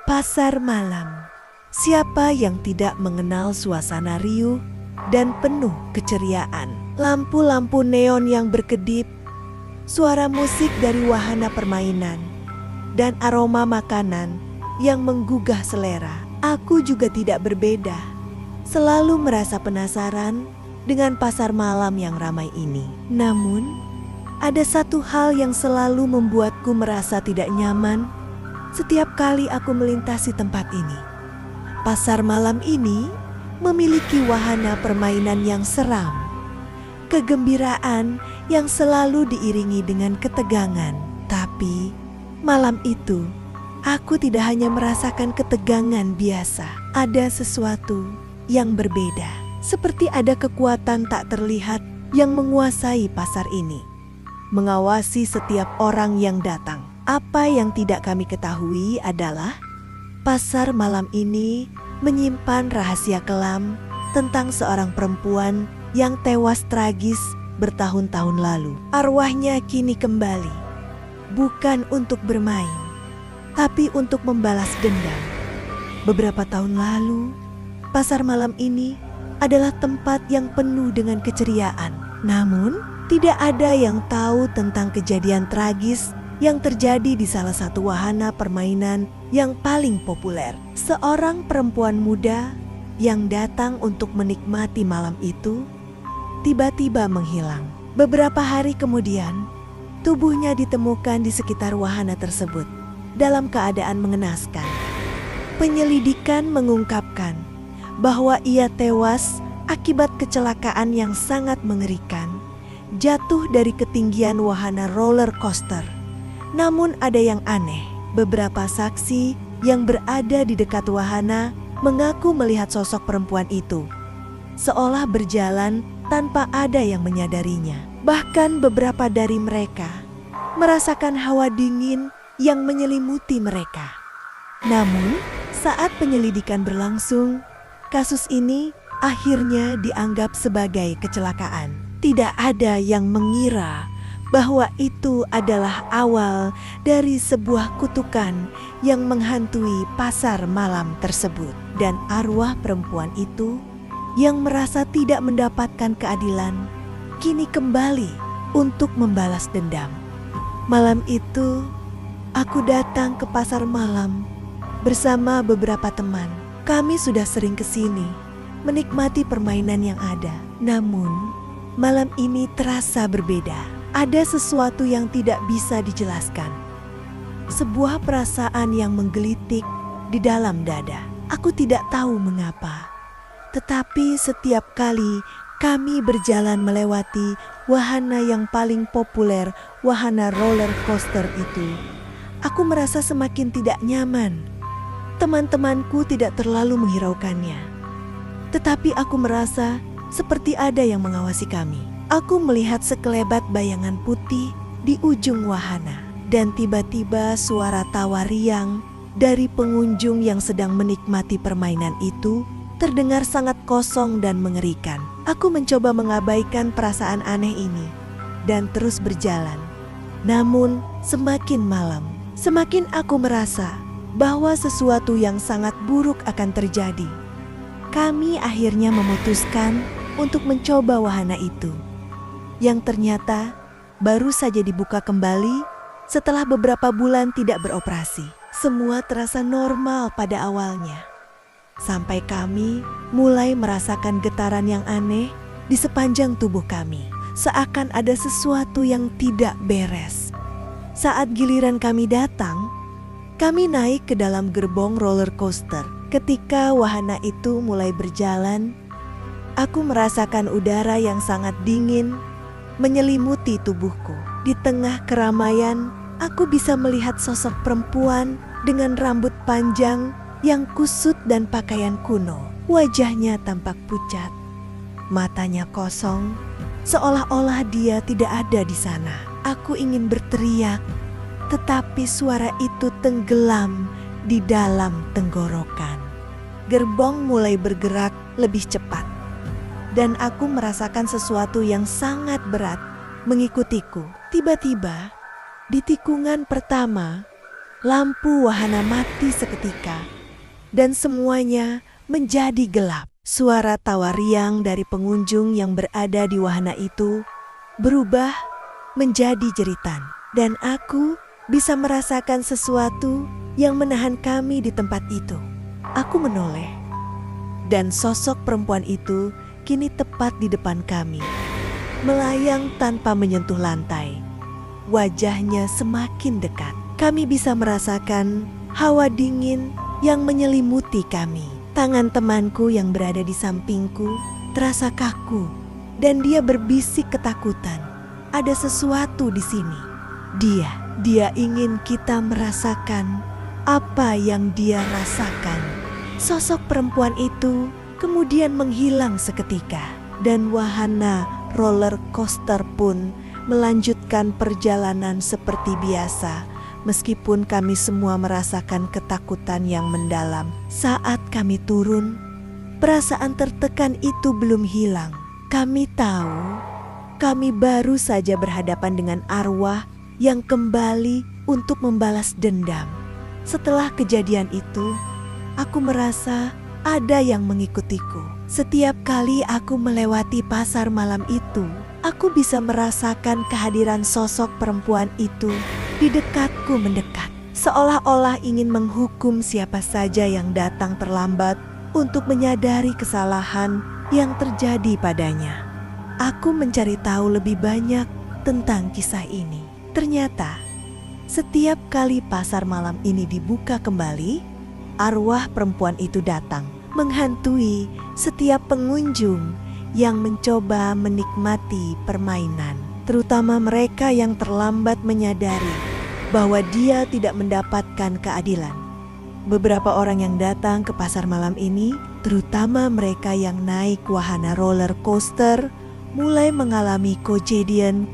Pasar malam. Siapa yang tidak mengenal suasana riuh dan penuh keceriaan? Lampu-lampu neon yang berkedip, suara musik dari wahana permainan, dan aroma makanan yang menggugah selera. Aku juga tidak berbeda. Selalu merasa penasaran dengan pasar malam yang ramai ini. Namun, ada satu hal yang selalu membuatku merasa tidak nyaman setiap kali aku melintasi tempat ini. Pasar malam ini memiliki wahana permainan yang seram, kegembiraan yang selalu diiringi dengan ketegangan. Tapi malam itu, aku tidak hanya merasakan ketegangan biasa. Ada sesuatu yang berbeda, seperti ada kekuatan tak terlihat yang menguasai pasar ini, mengawasi setiap orang yang datang. Apa yang tidak kami ketahui adalah pasar malam ini menyimpan rahasia kelam tentang seorang perempuan yang tewas tragis bertahun-tahun lalu. Arwahnya kini kembali, bukan untuk bermain, tapi untuk membalas dendam. Beberapa tahun lalu, pasar malam ini adalah tempat yang penuh dengan keceriaan. Namun, tidak ada yang tahu tentang kejadian tragis yang terjadi di salah satu wahana permainan yang paling populer. Seorang perempuan muda yang datang untuk menikmati malam itu tiba-tiba menghilang. Beberapa hari kemudian, tubuhnya ditemukan di sekitar wahana tersebut dalam keadaan mengenaskan. Penyelidikan mengungkapkan bahwa ia tewas akibat kecelakaan yang sangat mengerikan, jatuh dari ketinggian wahana roller coaster. Namun ada yang aneh, beberapa saksi yang berada di dekat wahana mengaku melihat sosok perempuan itu, seolah berjalan tanpa ada yang menyadarinya. Bahkan beberapa dari mereka merasakan hawa dingin yang menyelimuti mereka. Namun, saat penyelidikan berlangsung, kasus ini akhirnya dianggap sebagai kecelakaan. Tidak ada yang mengira bahwa itu adalah awal dari sebuah kutukan yang menghantui pasar malam tersebut. Dan arwah perempuan itu yang merasa tidak mendapatkan keadilan kini kembali untuk membalas dendam. Malam itu, aku datang ke pasar malam bersama beberapa teman. Kami sudah sering ke sini menikmati permainan yang ada. Namun, malam ini terasa berbeda. Ada sesuatu yang tidak bisa dijelaskan. Sebuah perasaan yang menggelitik di dalam dada. Aku tidak tahu mengapa. Tetapi setiap kali kami berjalan melewati wahana yang paling populer, wahana roller coaster itu, aku merasa semakin tidak nyaman. Teman-temanku tidak terlalu menghiraukannya. Tetapi aku merasa seperti ada yang mengawasi kami. Aku melihat sekelebat bayangan putih di ujung wahana. Dan tiba-tiba suara tawa riang dari pengunjung yang sedang menikmati permainan itu terdengar sangat kosong dan mengerikan. Aku mencoba mengabaikan perasaan aneh ini dan terus berjalan. Namun semakin malam, semakin aku merasa bahwa sesuatu yang sangat buruk akan terjadi. Kami akhirnya memutuskan untuk mencoba wahana itu, yang ternyata baru saja dibuka kembali setelah beberapa bulan tidak beroperasi. Semua terasa normal pada awalnya, sampai kami mulai merasakan getaran yang aneh di sepanjang tubuh kami, seakan ada sesuatu yang tidak beres. Saat giliran kami datang, kami naik ke dalam gerbong roller coaster. Ketika wahana itu mulai berjalan, aku merasakan udara yang sangat dingin menyelimuti tubuhku. Di tengah keramaian, aku bisa melihat sosok perempuan dengan rambut panjang yang kusut dan pakaian kuno. Wajahnya tampak pucat, matanya kosong, seolah-olah dia tidak ada di sana. Aku ingin berteriak, tetapi suara itu tenggelam di dalam tenggorokan. Gerbong mulai bergerak lebih cepat, dan aku merasakan sesuatu yang sangat berat mengikutiku. Tiba-tiba, di tikungan pertama, lampu wahana mati seketika, dan semuanya menjadi gelap. Suara tawa riang dari pengunjung yang berada di wahana itu berubah menjadi jeritan, dan aku bisa merasakan sesuatu yang menahan kami di tempat itu. Aku menoleh, dan sosok perempuan itu kini tepat di depan kami, melayang tanpa menyentuh lantai. Wajahnya semakin dekat. Kami bisa merasakan hawa dingin yang menyelimuti kami. Tangan temanku yang berada di sampingku terasa kaku, dan dia berbisik ketakutan. Ada sesuatu di sini. Dia ingin kita merasakan apa yang dia rasakan. Sosok perempuan itu kemudian menghilang seketika, dan wahana roller coaster pun melanjutkan perjalanan seperti biasa. Meskipun kami semua merasakan ketakutan yang mendalam saat kami turun, perasaan tertekan itu belum hilang. Kami tahu kami baru saja berhadapan dengan arwah yang kembali untuk membalas dendam. Setelah kejadian itu, aku merasa ada yang mengikutiku. Setiap kali aku melewati pasar malam itu, aku bisa merasakan kehadiran sosok perempuan itu di dekatku mendekat, seolah-olah ingin menghukum siapa saja yang datang terlambat untuk menyadari kesalahan yang terjadi padanya. Aku mencari tahu lebih banyak tentang kisah ini. Ternyata, setiap kali pasar malam ini dibuka kembali, arwah perempuan itu datang, menghantui setiap pengunjung yang mencoba menikmati permainan, terutama mereka yang terlambat menyadari bahwa dia tidak mendapatkan keadilan. Beberapa orang yang datang ke pasar malam ini, terutama mereka yang naik wahana roller coaster, mulai mengalami kejadian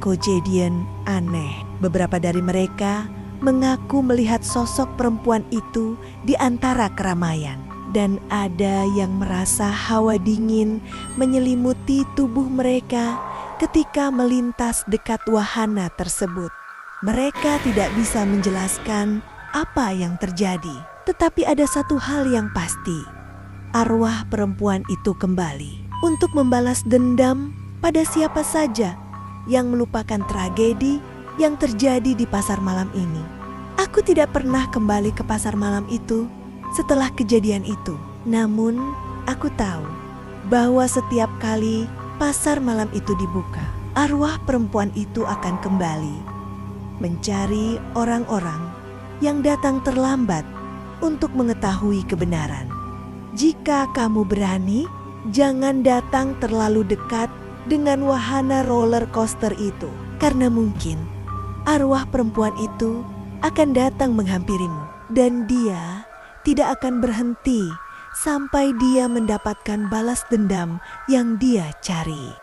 aneh. Beberapa dari mereka mengaku melihat sosok perempuan itu di antara keramaian, dan ada yang merasa hawa dingin menyelimuti tubuh mereka ketika melintas dekat wahana tersebut. Mereka tidak bisa menjelaskan apa yang terjadi, tetapi ada satu hal yang pasti. Arwah perempuan itu kembali untuk membalas dendam pada siapa saja yang melupakan tragedi yang terjadi di pasar malam ini. Aku tidak pernah kembali ke pasar malam itu setelah kejadian itu. Namun, aku tahu bahwa setiap kali pasar malam itu dibuka, arwah perempuan itu akan kembali mencari orang-orang yang datang terlambat untuk mengetahui kebenaran. Jika kamu berani, jangan datang terlalu dekat dengan wahana roller coaster itu, karena mungkin arwah perempuan itu akan datang menghampirimu, dan dia tidak akan berhenti sampai dia mendapatkan balas dendam yang dia cari.